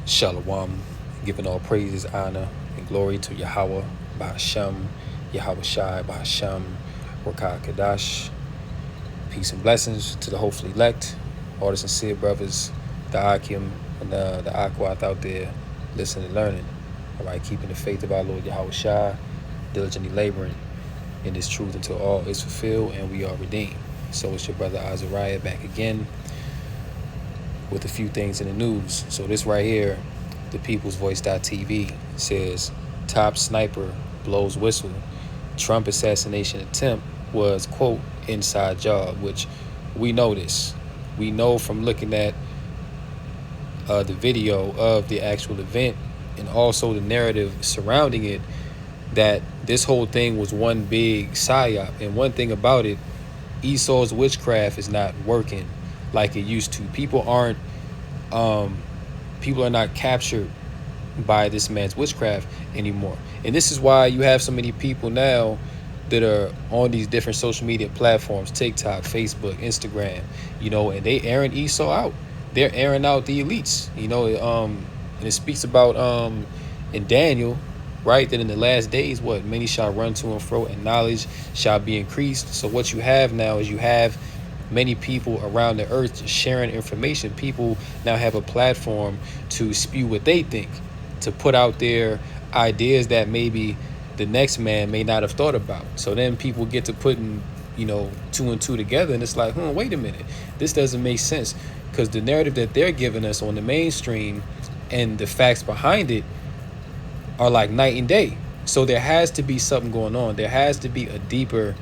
Shalom, giving all praises, honor, and glory to Yahweh, Bahasham, Yahweh Shai, Bahasham, Rakah Kadash. Peace and blessings to the hopefully elect, all the sincere brothers, the Akim, and the Aquat out there listening and learning. All right, keeping the faith of our Lord Yahweh Shai, diligently laboring in this truth until all is fulfilled and we are redeemed. So it's your brother Azariah back again with a few things in the news. So this right here, the People's Voice.tv says top sniper blows whistle. Trump assassination attempt was, quote, inside job, which we know this. We know from looking at the video of the actual event and also the narrative surrounding it that this whole thing was one big psyop. And one thing about it, Esau's witchcraft is not working like it used to. People are not captured by this man's witchcraft anymore. And this is why you have so many people now that are on these different social media platforms, TikTok, Facebook, Instagram, and they airing Esau out. They're airing out the elites, and it speaks about in Daniel, right, that in the last days, many shall run to and fro, and knowledge shall be increased. So what you have now is you have many people around the earth just sharing information. People now have a platform to spew what they think, to put out their ideas that maybe the next man may not have thought about. So then people get to putting, two and two together, and it's like, wait a minute, this doesn't make sense, because the narrative that they're giving us on the mainstream and the facts behind it are like night and day. So there has to be something going on. There has to be a deeper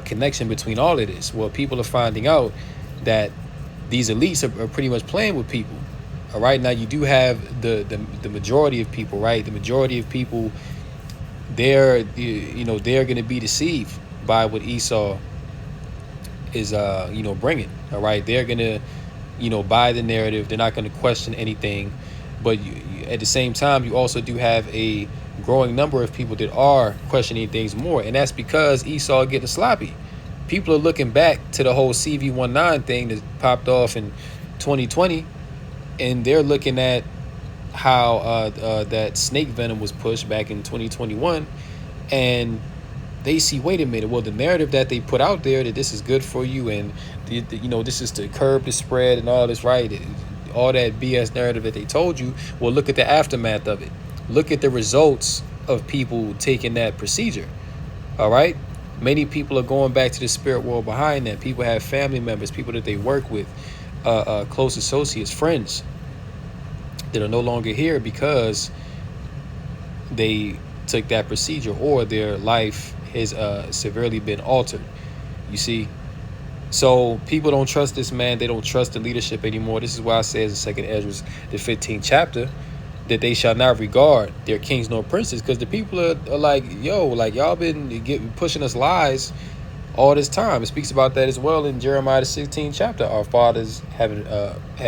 connection between all of this. Well, people are finding out that these elites are pretty much playing with people. All right, now you do have the majority of people, right? The majority of people, they're going to be deceived by what Esau is bringing. All right, they're going to buy the narrative. They're not going to question anything. But at the same time, you also do have a growing number of people that are questioning things more, and that's because Esau getting sloppy. People are looking back to the whole CV-19 thing that popped off in 2020, and they're looking at how that snake venom was pushed back in 2021, and they see, wait a minute, well, the narrative that they put out there that this is good for you, and this is to curb the spread and all this, right? All that BS narrative that they told you. Well, look at the aftermath of it. Look at the results of people taking that procedure. All right. Many people are going back to the spirit world behind that. People have family members, people that they work with, close associates, friends that are no longer here because they took that procedure, or their life has severely been altered. You see? So people don't trust this man. They don't trust the leadership anymore. This is why it says in 2nd Ezra, the 15th chapter, that they shall not regard their kings nor princes, because the people are like, y'all been pushing us lies all this time. It speaks about that as well in Jeremiah the 16th chapter. Our fathers have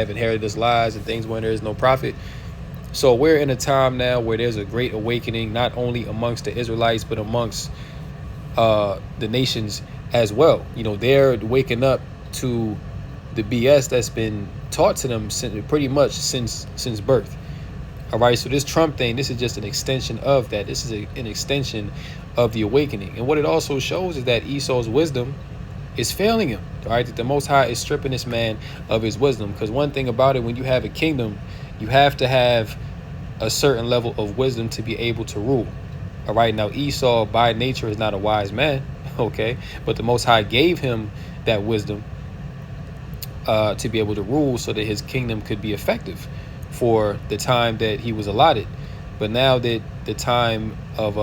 inherited us lies and things when there is no prophet. So we're in a time now where there's a great awakening, not only amongst the Israelites, but amongst the nations as well. They're waking up to the BS that's been taught to them pretty much since birth. All right, so this Trump thing, this is just an extension of that. This is an extension of the awakening. And what it also shows is that Esau's wisdom is failing him. All right, that the Most High is stripping this man of his wisdom. Because one thing about it, when you have a kingdom, you have to have a certain level of wisdom to be able to rule. All right, now Esau by nature is not a wise man, okay? But the Most High gave him that wisdom to be able to rule so that his kingdom could be effective for the time that he was allotted. But now that the time of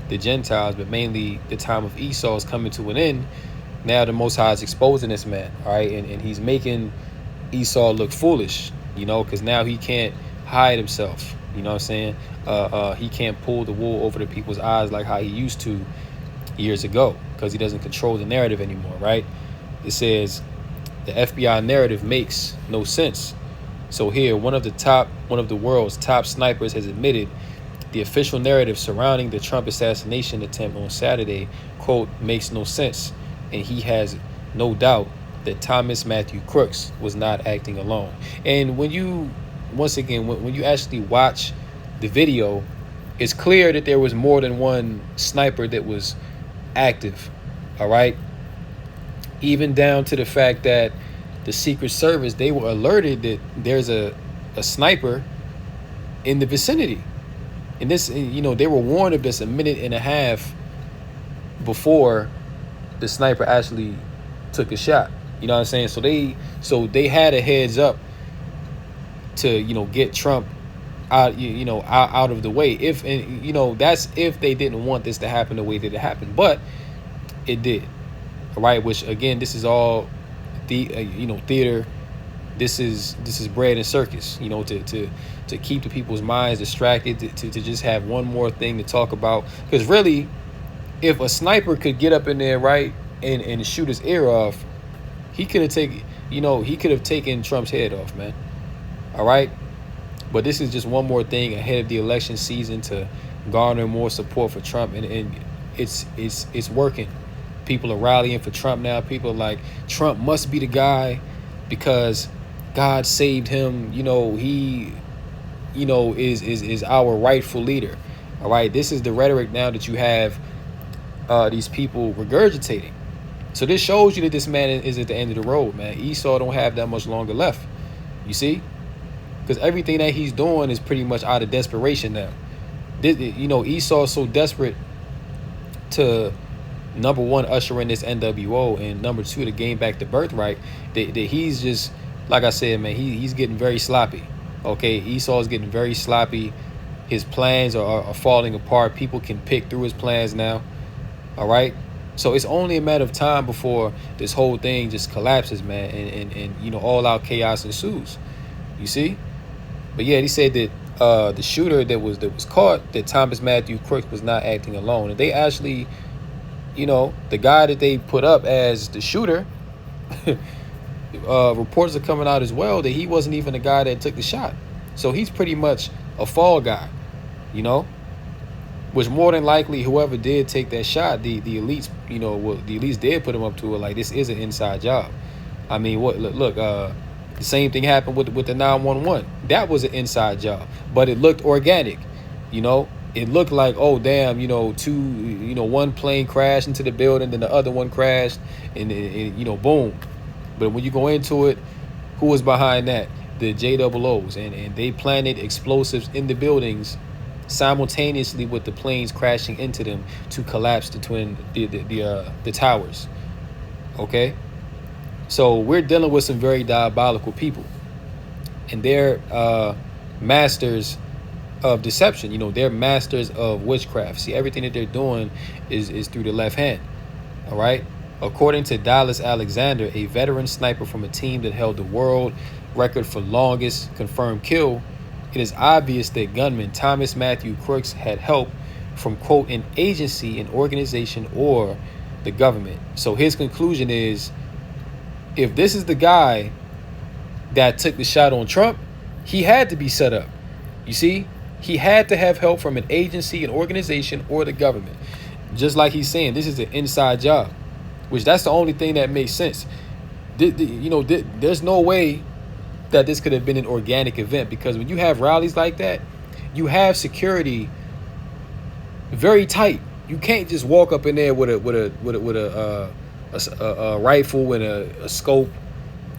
the Gentiles, but mainly the time of Esau, is coming to an end, now the Most High is exposing this man, all right? And he's making Esau look foolish, because now he can't hide himself. You know what I'm saying? He can't pull the wool over the people's eyes like how he used to years ago, because he doesn't control the narrative anymore, right? It says the FBI narrative makes no sense. So here, one of the world's top snipers has admitted the official narrative surrounding the Trump assassination attempt on Saturday, quote, makes no sense. And he has no doubt that Thomas Matthew Crooks was not acting alone. And when you once again, when you actually watch the video, it's clear that there was more than one sniper that was active. All right, even down to the fact that the Secret Service, they were alerted that there's a sniper in the vicinity. And this, they were warned of this a minute and a half before the sniper actually took a shot. You know what I'm saying? So they had a heads up to, get Trump out, out of the way. If, and that's if they didn't want this to happen the way that it happened, but it did. All right, which again, this is all the theater. This is bread and circus, to keep the people's minds distracted, to just have one more thing to talk about. Because really, if a sniper could get up in there, right, and shoot his ear off, he could have taken Trump's head off, man. All right, but this is just one more thing ahead of the election season to garner more support for Trump, and it's working. People are rallying for Trump now. People are like, Trump must be the guy because God saved him. He, is our rightful leader. All right. This is the rhetoric now that you have these people regurgitating. So this shows you that this man is at the end of the road, man. Esau don't have that much longer left. You see? Because everything that he's doing is pretty much out of desperation now. Esau is so desperate to, number one, usher in this NWO, and number two, to gain back the birthright, that he's just, like I said, man, he's getting very sloppy. Okay, Esau's getting very sloppy. His plans are falling apart. People can pick through his plans now. All right, so it's only a matter of time before this whole thing just collapses, man, and all out chaos ensues. You see? But yeah, he said that the shooter that was caught, that Thomas Matthew Crooks was not acting alone, and they actually, the guy that they put up as the shooter, reports are coming out as well that he wasn't even the guy that took the shot. So he's pretty much a fall guy, which more than likely whoever did take that shot, the elites, the elites did put him up to it. Like, this is an inside job. I mean, look, the same thing happened with the 911. That was an inside job, but it looked organic, It looked like, oh damn, one plane crashed into the building, then the other one crashed, and boom. But when you go into it, who was behind that? The JOOs, and they planted explosives in the buildings simultaneously with the planes crashing into them to collapse the towers. Okay, so we're dealing with some very diabolical people, and they're masters of deception. They're masters of witchcraft. See, everything that they're doing is through the left hand. All right. According to Dallas Alexander, a veteran sniper from a team that held the world record for longest confirmed kill, it is obvious that gunman Thomas Matthew Crooks had help from, quote, an agency, an organization, or the government. So his conclusion is, if this is the guy that took the shot on Trump, he had to be set up. You see? He had to have help from an agency, an organization, or the government. Just like he's saying, this is an inside job, which that's the only thing that makes sense. There's no way that this could have been an organic event, because when you have rallies like that, you have security very tight. You can't just walk up in there with a rifle and a scope.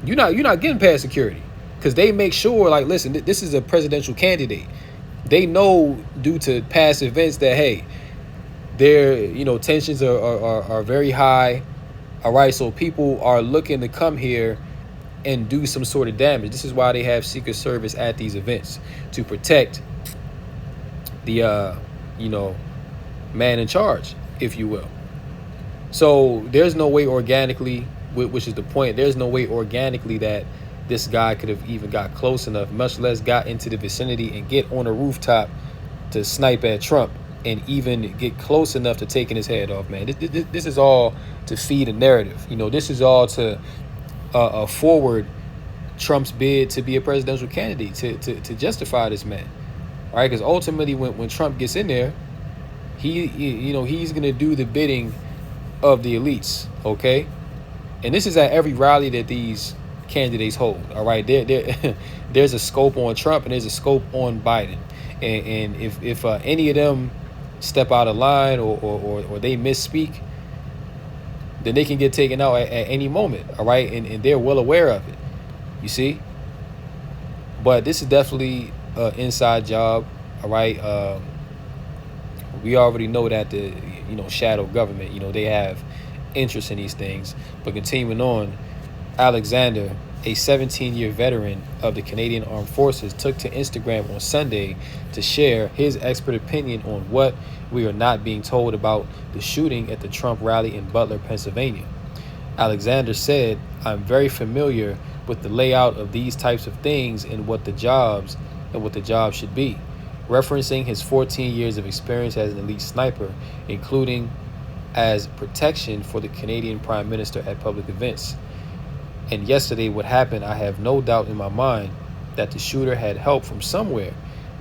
You're not getting past security, because they make sure, like, listen, this is a presidential candidate. They know, due to past events, that hey, their tensions are very high. All right, so people are looking to come here and do some sort of damage. This is why they have Secret Service at these events, to protect the man in charge, if you will. So there's no way organically, which is the point, there's no way organically that this guy could have even got close enough, much less got into the vicinity and get on a rooftop to snipe at Trump and even get close enough to taking his head off, man. This is all to feed a narrative. This is all to forward Trump's bid to be a presidential candidate, to justify this man. All right, because ultimately when Trump gets in there, he's going to do the bidding of the elites, okay? And this is at every rally that these candidates hold. All right, there's a scope on Trump and there's a scope on Biden. And if any of them step out of line or they misspeak, then they can get taken out at any moment. All right. And they're well aware of it. You see? But this is definitely an inside job. All right. We already know that the shadow government, they have interest in these things. But continuing on, Alexander, a 17-year veteran of the Canadian Armed Forces, took to Instagram on Sunday to share his expert opinion on what we are not being told about the shooting at the Trump rally in Butler, Pennsylvania. Alexander said, "I'm very familiar with the layout of these types of things and what the jobs should be," referencing his 14 years of experience as an elite sniper, including as protection for the Canadian Prime Minister at public events. "And yesterday what happened, I have no doubt in my mind that the shooter had help from somewhere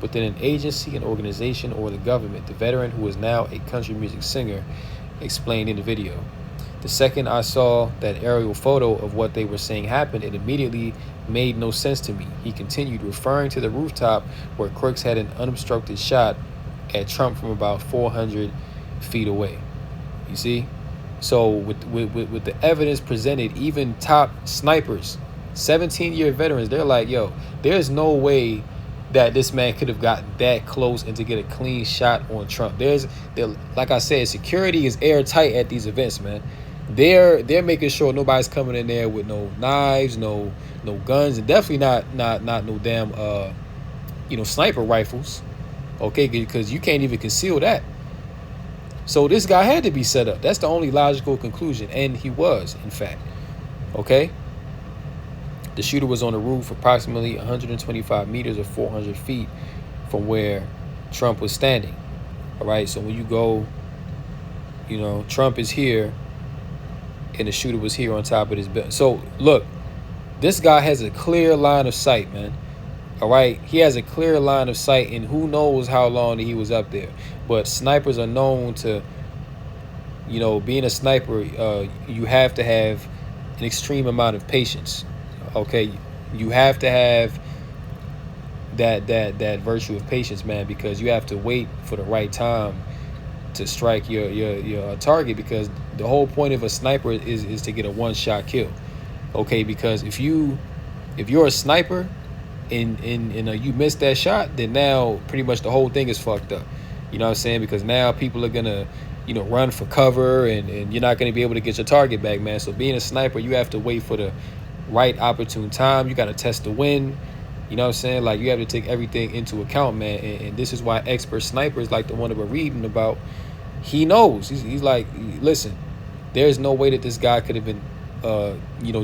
within an agency, an organization, or the government," the veteran, who is now a country music singer, explained in the video. "The second I saw that aerial photo of what they were saying happened, it immediately made no sense to me," he continued, referring to the rooftop where Crooks had an unobstructed shot at Trump from about 400 feet away. You see? So with the evidence presented, even top snipers, 17-year veterans, they're like, yo, there's no way that this man could have gotten that close and to get a clean shot on Trump. Like I said, security is airtight at these events, man. They're making sure nobody's coming in there with no knives, no guns, and definitely not no damn sniper rifles. Okay, because you can't even conceal that. So this guy had to be set up. That's the only logical conclusion, and he was, in fact. Okay? The shooter was on the roof approximately 125 meters or 400 feet from where Trump was standing. All right? So when you go, Trump is here, and the shooter was here on top of his building. So, look, this guy has a clear line of sight, man. All right? He has a clear line of sight, and who knows how long he was up there. But snipers are known to, being a sniper, you have to have an extreme amount of patience. Okay? You have to have that virtue of patience, man, because you have to wait for the right time to strike your target, because the whole point of a sniper is to get a one-shot kill. Okay? Because if you're a sniper and you miss that shot, then now pretty much the whole thing is fucked up. You know what I'm saying? Because now people are gonna, run for cover, and you're not gonna be able to get your target back, man. So being a sniper, you have to wait for the right opportune time. You gotta test the wind. You know what I'm saying? Like, you have to take everything into account, man. And this is why expert snipers like the one that we're reading about, he knows. He's like, listen, there's no way that this guy could have been,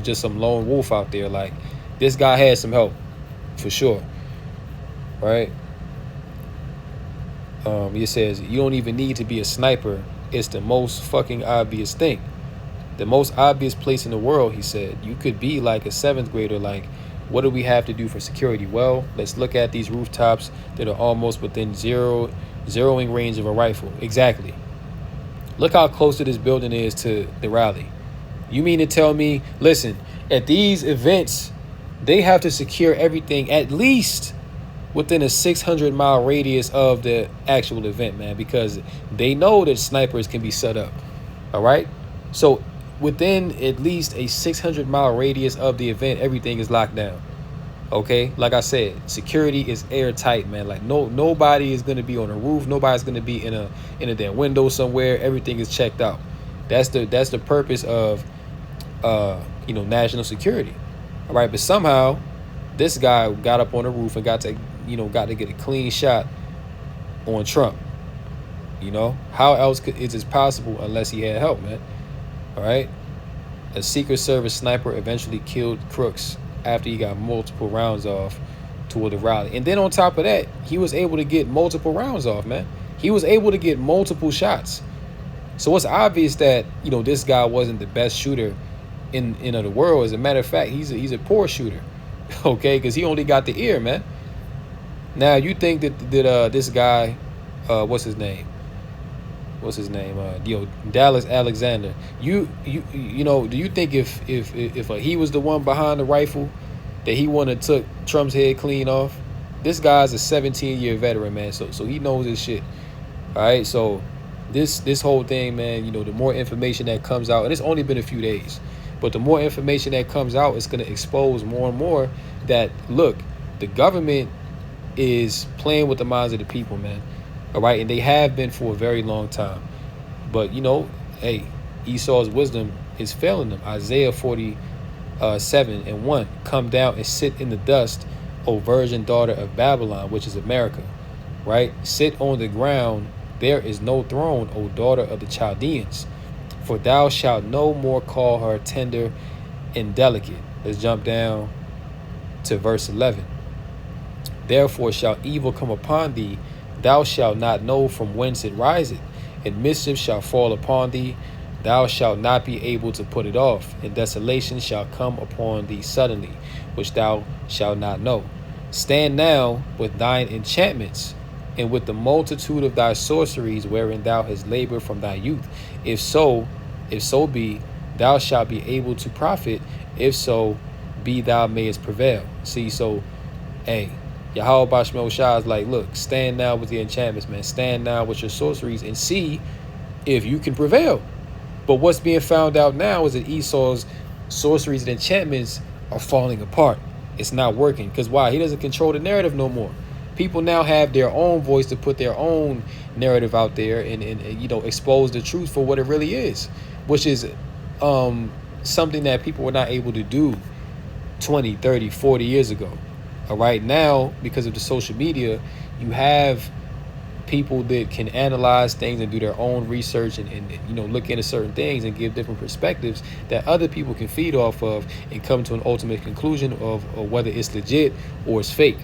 just some lone wolf out there. Like, this guy had some help, for sure. Right? It says, you don't even need to be a sniper. It's the most fucking obvious thing. The most obvious place in the world, he said. You could be like a 7th grader. Like, what do we have to do for security? Well, let's look at these rooftops that are almost within zeroing range of a rifle. Exactly. Look how close to this building is to the rally. You mean to tell me, listen, at these events, they have to secure everything at least within a 600-mile radius of the actual event, man, because they know that snipers can be set up. All right? So within at least a 600-mile radius of the event, everything is locked down. Okay? Like I said, security is airtight, man. Like, nobody is going to be on a roof. Nobody's going to be in a damn window somewhere. Everything is checked out. That's the purpose of national security. All right? But somehow this guy got up on the roof and got to get a clean shot on Trump. How else is this possible unless he had help, man? All right? A Secret Service sniper eventually killed Crooks after he got multiple rounds off toward the rally. And then on top of that, he was able to get multiple rounds off, man. He was able to get multiple shots. So it's obvious that, this guy wasn't the best shooter in the world. As a matter of fact, he's a poor shooter. Okay? Because he only got the ear, man. Now, you think that this guy, what's his name? Dallas Alexander. Do you think if he was the one behind the rifle, that he wanna took Trump's head clean off. This guy's a 17-year veteran, man. So he knows his shit. All right. So this whole thing, man, the more information that comes out, and it's only been a few days, but the more information that comes out, it's gonna expose more and more that look, the government is playing with the minds of the people, man. All right, and they have been for a very long time. But hey, Esau's wisdom is failing them. Isaiah 47:1, come down and sit in the dust, O virgin daughter of Babylon, which is America. Right? Sit on the ground, there is no throne, O daughter of the Chaldeans. For thou shalt no more call her tender and delicate. Let's jump down to verse 11. Therefore shall evil come upon thee, thou shalt not know from whence it riseth, and mischief shall fall upon thee, thou shalt not be able to put it off, and desolation shall come upon thee suddenly, which thou shalt not know. Stand now with thine enchantments, and with the multitude of thy sorceries wherein thou hast labored from thy youth. If so be, thou shalt be able to profit, if so be thou mayest prevail. See, so, hey, Yahweh Bashmel Shah is like, look, stand now with the enchantments, man. Stand now with your sorceries and see if you can prevail. But what's being found out now is that Esau's sorceries and enchantments are falling apart. It's not working. Because why? He doesn't control the narrative no more. People now have their own voice to put their own narrative out there and expose the truth for what it really is, which is something that people were not able to do 20, 30, 40 years ago. All right, now, because of the social media, you have people that can analyze things and do their own research and look into certain things and give different perspectives that other people can feed off of and come to an ultimate conclusion of whether it's legit or it's fake.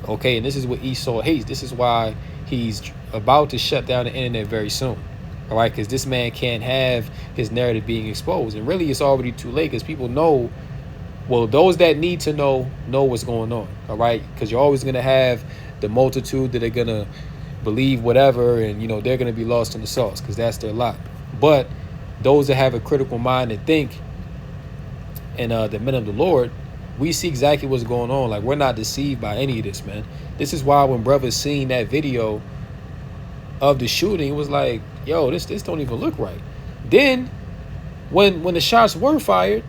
Okay, and this is what Esau hates. This is why he's about to shut down the internet very soon. All right, because this man can't have his narrative being exposed. And really, it's already too late because people know. Well, those that need to know what's going on, all right? Because you're always going to have the multitude that are going to believe whatever, and, they're going to be lost in the sauce because that's their lot. But those that have a critical mind and think, and the men of the Lord, we see exactly what's going on. Like, we're not deceived by any of this, man. This is why when brothers seen that video of the shooting, it was like, yo, this don't even look right. Then, when the shots were fired,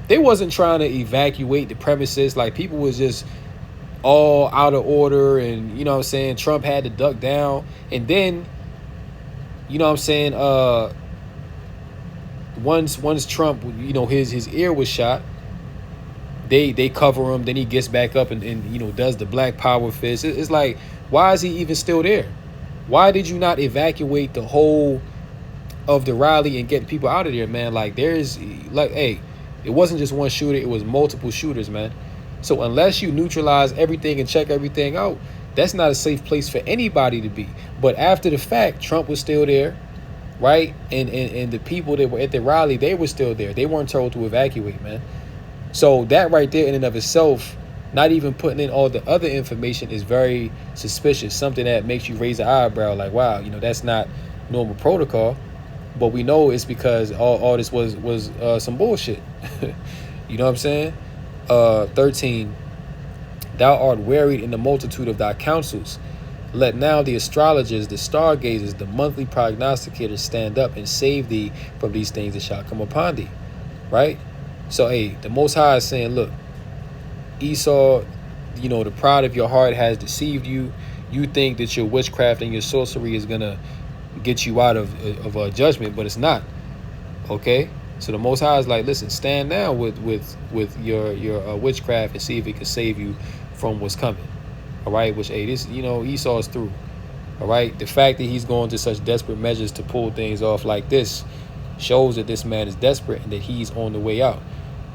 they wasn't trying to evacuate the premises. Like, people was just all out of order, and Trump had to duck down. And then once Trump, his ear was shot, they cover him, then he gets back up and does the black power fist. It's like, why is he even still there? Why did you not evacuate the whole of the rally and get people out of there, man? Like, hey, it wasn't just one shooter, it was multiple shooters, man. So unless you neutralize everything and check everything out, that's not a safe place for anybody to be. But after the fact, Trump was still there, right? And the people that were at the rally, they were still there. They weren't told to evacuate, man. So that right there in and of itself, not even putting in all the other information, is very suspicious. Something that makes you raise an eyebrow, like, wow, that's not normal protocol. But we know it's because all this was some bullshit. You know what I'm saying? 13, thou art wearied in the multitude of thy counsels. Let now the astrologers, the stargazers, the monthly prognosticators stand up and save thee from these things that shall come upon thee. Right? So, hey, the Most High is saying, look, Esau, the pride of your heart has deceived you. You think that your witchcraft and your sorcery is going to get you out of judgment, but it's not. Okay? So the Most High is like, listen, stand now with your witchcraft and see if it can save you from what's coming. All right? Which, hey, this, Esau is through. All right? The fact that he's going to such desperate measures to pull things off like this shows that this man is desperate and that he's on the way out.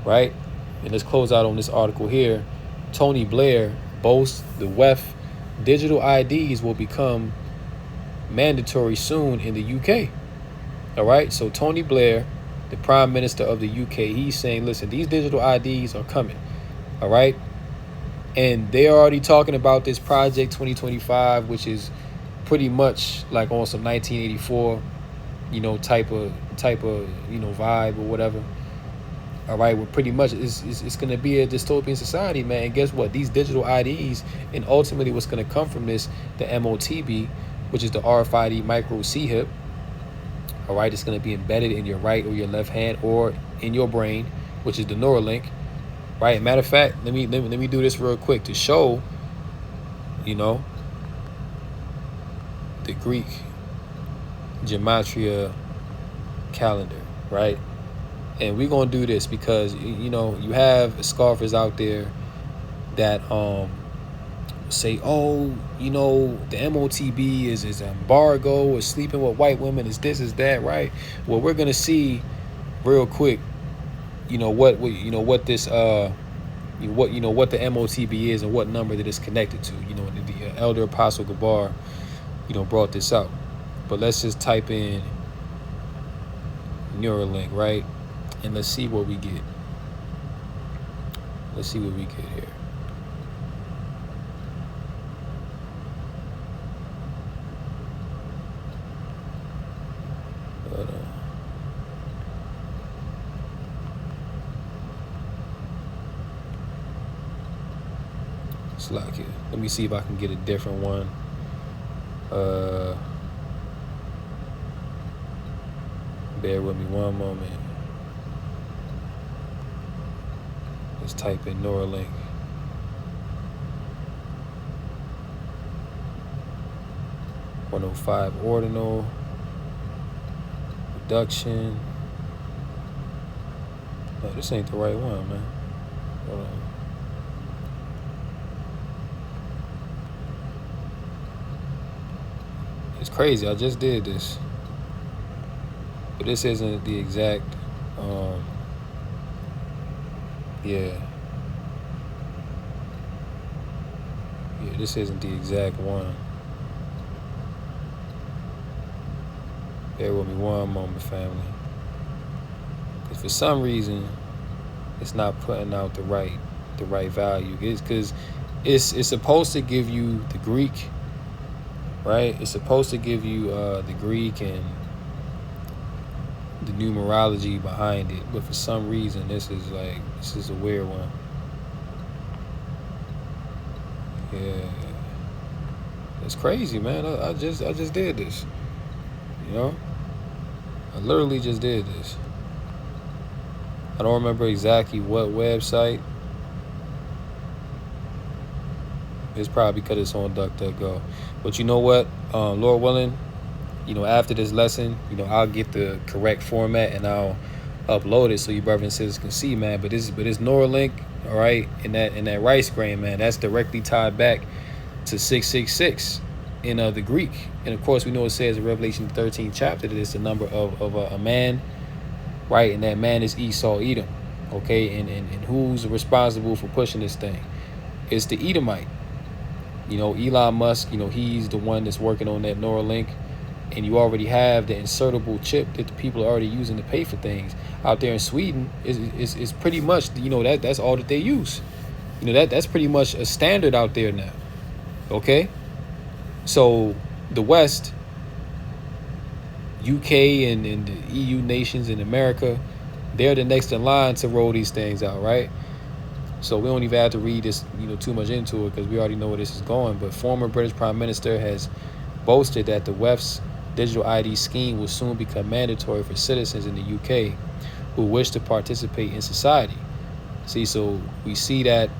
Right? And let's close out on this article here. Tony Blair boasts the WEF digital IDs will become mandatory soon in the UK. All right? So Tony Blair, the Prime Minister of the UK, he's saying, listen, these digital IDs are coming. All right? And they're already talking about this Project 2025, which is pretty much like on some 1984, type of vibe or whatever. All right, well, pretty much it's going to be a dystopian society, man. And guess what? These digital IDs, and ultimately what's going to come from this, the MOTB, which is the RFID micro C hip. All right, it's going to be embedded in your right or your left hand or in your brain, which is the Neuralink. Right. Matter of fact, let me do this real quick to show, you know, the Greek gematria calendar, right? And we're gonna do this because you know you have scoffers out there that say, oh, you know, the MOTB is embargo, or sleeping with white women, is this, is that, right? Well, we're gonna see real quick, you know what this what the MOTB is and what number that it's connected to. You know, the Elder Apostle Gabar, you know, brought this out. But let's just type in Neuralink, right? And let's see what we get. Let's see what we get here. But, it's like it. Let me see if I can get a different one. Bear with me one moment. Let's type in Neuralink. (105) ordinal reduction. No, this ain't the right one, man. Hold on. It's crazy. I just did this, but this isn't the exact. Yeah, this isn't the exact one. Bear with me one moment, family. Because for some reason, it's not putting out the right value. It's because it's supposed to give you the Greek, right? It's supposed to give you the Greek and the numerology behind it, but for some reason, this is a weird one. Yeah, it's crazy, man. I just did this. You know, I literally just did this. I don't remember exactly what website. It's probably because it's on DuckDuckGo. But you know what? Lord willing, you know, after this lesson, you know, I'll get the correct format and I'll upload it so you brothers and sisters can see, man. But this Neuralink, all right, in that rice grain, man, that's directly tied back to 666 in the Greek. And of course, we know it says in Revelation 13th chapter that it's the number of a man, right? And that man is Esau, Edom, okay? And who's responsible for pushing this thing? It's the Edomite. You know, Elon Musk, you know, he's the one that's working on that Neuralink. And you already have the insertable chip that the people are already using to pay for things. Out there in Sweden, is pretty much, you know, that's all that they use. You know, that's pretty much a standard out there now. Okay? So the West, UK and the EU nations in America, they're the next in line to roll these things out, right? So we don't even have to read this, you know, too much into it because we already know where this is going. But former British Prime Minister has boasted that the West's digital ID scheme will soon become mandatory for citizens in the UK who wish to participate in society. See, so we see that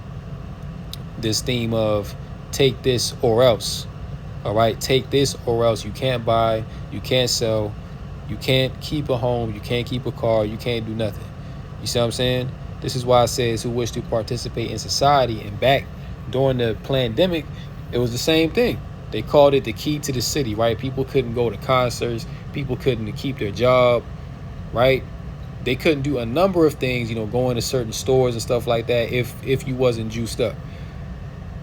this theme of take this or else. All right, take this or else. You can't buy, you can't sell, you can't keep a home, you can't keep a car, you can't do nothing. You see what I'm saying? This is why it says who wish to participate in society. And back during the pandemic, it was the same thing. They called it the key to the city, right? People couldn't go to concerts. People couldn't keep their job, right? They couldn't do a number of things, you know, going to certain stores and stuff like that if you wasn't juiced up.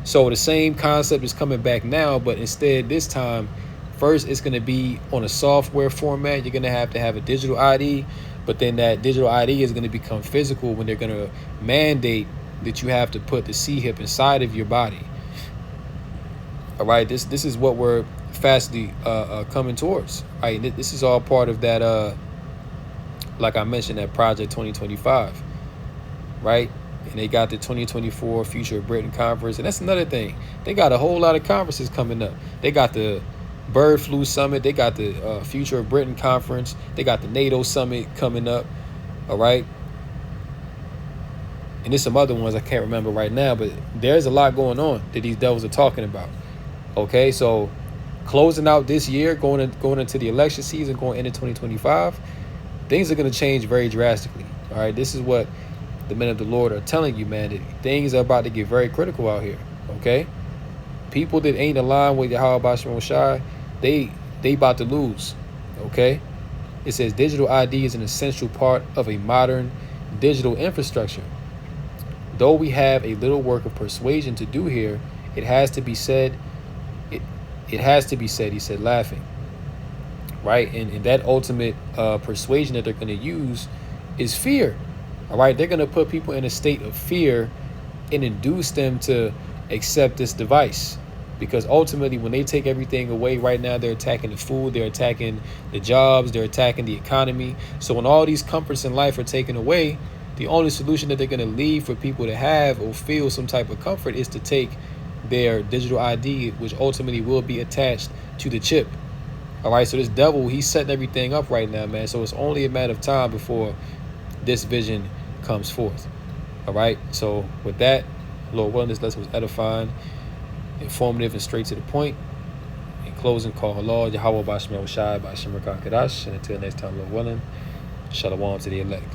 So the same concept is coming back now, but instead this time, first it's going to be on a software format. You're going to have a digital ID, but then that digital ID is going to become physical when they're going to mandate that you have to put the C-hip inside of your body. All right, this is what we're fastly coming towards. Right, this is all part of that, like I mentioned, that Project 2025. right? And they got the 2024 Future of Britain Conference. And that's another thing. They got a whole lot of conferences coming up. They got the Bird Flu Summit. They got the Future of Britain Conference. They got the NATO Summit coming up. All right. And there's some other ones I can't remember right now, but there's a lot going on that these devils are talking about. Okay, so closing out this year, going into the election season, going into 2025, things are going to change very drastically. All right, this is what the men of the Lord are telling you, man, that things are about to get very critical out here. Okay, people that ain't aligned with Yahweh Basham Shai, they about to lose. Okay, it says digital ID is an essential part of a modern digital infrastructure. Though we have a little work of persuasion to do here, it has to be said, it has to be said, he said, laughing. Right? And that ultimate persuasion that they're going to use is fear. All right? They're going to put people in a state of fear and induce them to accept this device. Because ultimately, when they take everything away right now, they're attacking the food, they're attacking the jobs, they're attacking the economy. So when all these comforts in life are taken away, the only solution that they're going to leave for people to have or feel some type of comfort is to take their digital ID, which ultimately will be attached to the chip. All right, so this devil, he's setting everything up right now, man. So it's only a matter of time before this vision comes forth. All right, so with that, Lord willing, this lesson was edifying, informative, and straight to the point. In closing, call Lord Yahweh Basham Shai by Shemar Kadash. And until next time, Lord willing, Shalom to the elect.